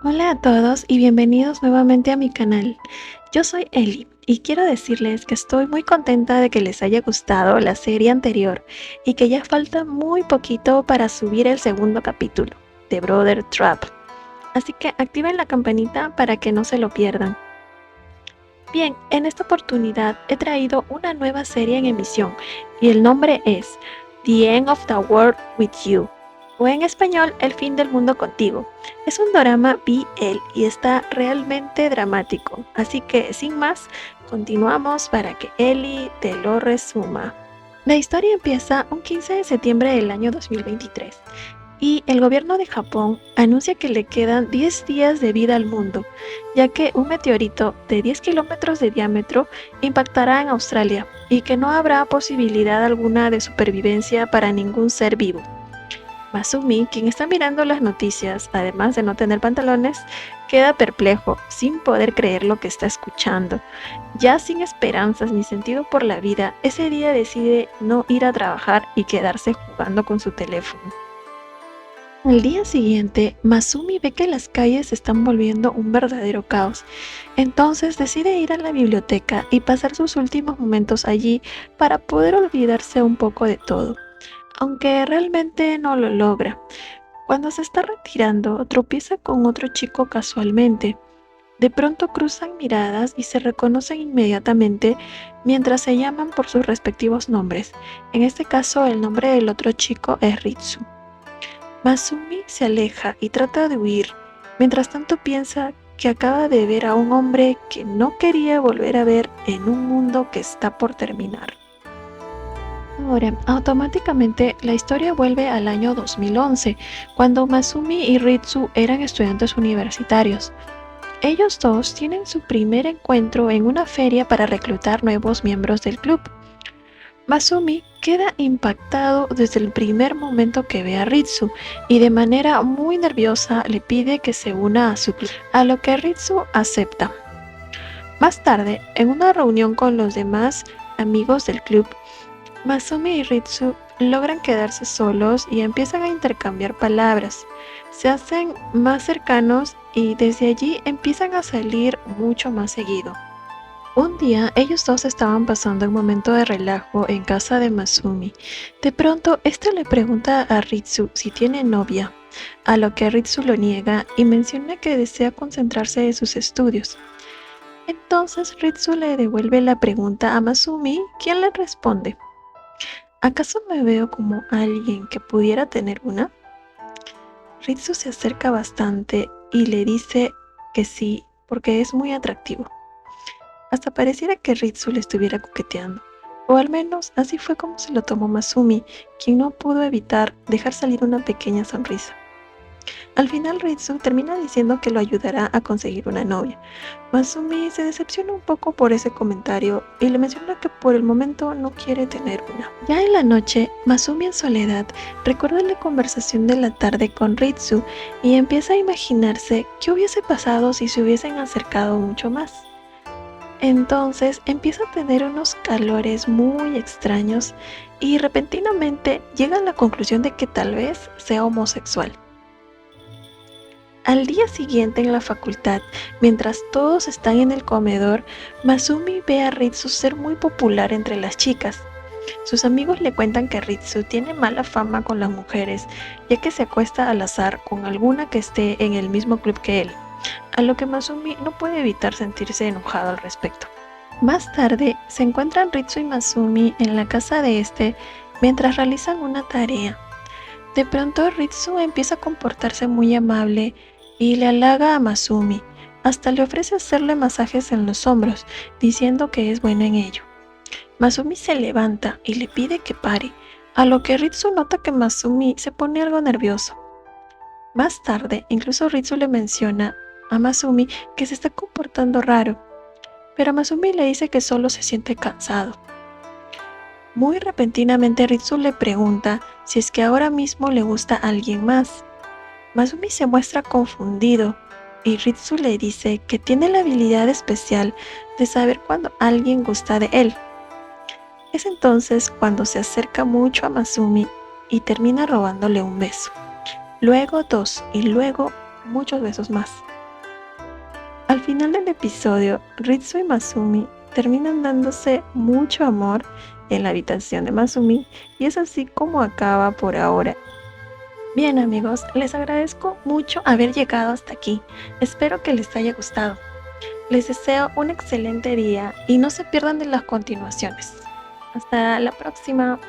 Hola a todos y bienvenidos nuevamente a mi canal. Yo soy Eli y quiero decirles que estoy muy contenta de que les haya gustado la serie anterior y que ya falta muy poquito para subir el segundo capítulo de Brother Trap. Así que activen la campanita para que no se lo pierdan. Bien, en esta oportunidad he traído una nueva serie en emisión y el nombre es The End of the World with You, o en español El fin del mundo contigo. Es un drama BL y está realmente dramático, así que sin más, continuamos para que Eli te lo resuma. La historia empieza un 15 de septiembre del año 2023 y el gobierno de Japón anuncia que le quedan 10 días de vida al mundo, ya que un meteorito de 10 kilómetros de diámetro impactará en Australia y que no habrá posibilidad alguna de supervivencia para ningún ser vivo. Masumi, quien está mirando las noticias, además de no tener pantalones, queda perplejo, sin poder creer lo que está escuchando. Ya sin esperanzas ni sentido por la vida, ese día decide no ir a trabajar y quedarse jugando con su teléfono. Al día siguiente, Masumi ve que las calles se están volviendo un verdadero caos. Entonces decide ir a la biblioteca y pasar sus últimos momentos allí para poder olvidarse un poco de todo, aunque realmente no lo logra. Cuando se está retirando, tropieza con otro chico casualmente. De pronto cruzan miradas y se reconocen inmediatamente mientras se llaman por sus respectivos nombres. En este caso, el nombre del otro chico es Ritsu. Masumi se aleja y trata de huir, mientras tanto piensa que acaba de ver a un hombre que no quería volver a ver en un mundo que está por terminar. Ahora, automáticamente la historia vuelve al año 2011, cuando Masumi y Ritsu eran estudiantes universitarios. Ellos dos tienen su primer encuentro en una feria para reclutar nuevos miembros del club. Masumi queda impactado desde el primer momento que ve a Ritsu y de manera muy nerviosa le pide que se una a su club, a lo que Ritsu acepta. Más tarde, en una reunión con los demás amigos del club, Masumi y Ritsu logran quedarse solos y empiezan a intercambiar palabras. Se hacen más cercanos y desde allí empiezan a salir mucho más seguido. Un día ellos dos estaban pasando un momento de relajo en casa de Masumi. De pronto, este le pregunta a Ritsu si tiene novia, a lo que Ritsu lo niega y menciona que desea concentrarse en sus estudios. Entonces Ritsu le devuelve la pregunta a Masumi, quien le responde: ¿acaso me veo como alguien que pudiera tener una? Ritsu se acerca bastante y le dice que sí, porque es muy atractivo. Hasta pareciera que Ritsu le estuviera coqueteando, o al menos así fue como se lo tomó Masumi, quien no pudo evitar dejar salir una pequeña sonrisa. Al final Ritsu termina diciendo que lo ayudará a conseguir una novia. Masumi se decepciona un poco por ese comentario y le menciona que por el momento no quiere tener una. Ya en la noche, Masumi en soledad recuerda la conversación de la tarde con Ritsu y empieza a imaginarse qué hubiese pasado si se hubiesen acercado mucho más. Entonces empieza a tener unos calores muy extraños y repentinamente llega a la conclusión de que tal vez sea homosexual. Al día siguiente en la facultad, mientras todos están en el comedor, Masumi ve a Ritsu ser muy popular entre las chicas. Sus amigos le cuentan que Ritsu tiene mala fama con las mujeres, ya que se acuesta al azar con alguna que esté en el mismo club que él, a lo que Masumi no puede evitar sentirse enojado al respecto. Más tarde, se encuentran Ritsu y Masumi en la casa de este mientras realizan una tarea. De pronto Ritsu empieza a comportarse muy amable y le halaga a Masumi, hasta le ofrece hacerle masajes en los hombros, diciendo que es bueno en ello. Masumi se levanta y le pide que pare, a lo que Ritsu nota que Masumi se pone algo nervioso. Más tarde, incluso Ritsu le menciona a Masumi que se está comportando raro, pero Masumi le dice que solo se siente cansado. Muy repentinamente Ritsu le pregunta si es que ahora mismo le gusta a alguien más. Masumi se muestra confundido y Ritsu le dice que tiene la habilidad especial de saber cuando alguien gusta de él. Es entonces cuando se acerca mucho a Masumi y termina robándole un beso. Luego dos y luego muchos besos más. Al final del episodio, Ritsu y Masumi terminan dándose mucho amor en la habitación de Masumi y es así como acaba por ahora. Bien amigos, les agradezco mucho haber llegado hasta aquí. Espero que les haya gustado. Les deseo un excelente día y no se pierdan de las continuaciones. Hasta la próxima.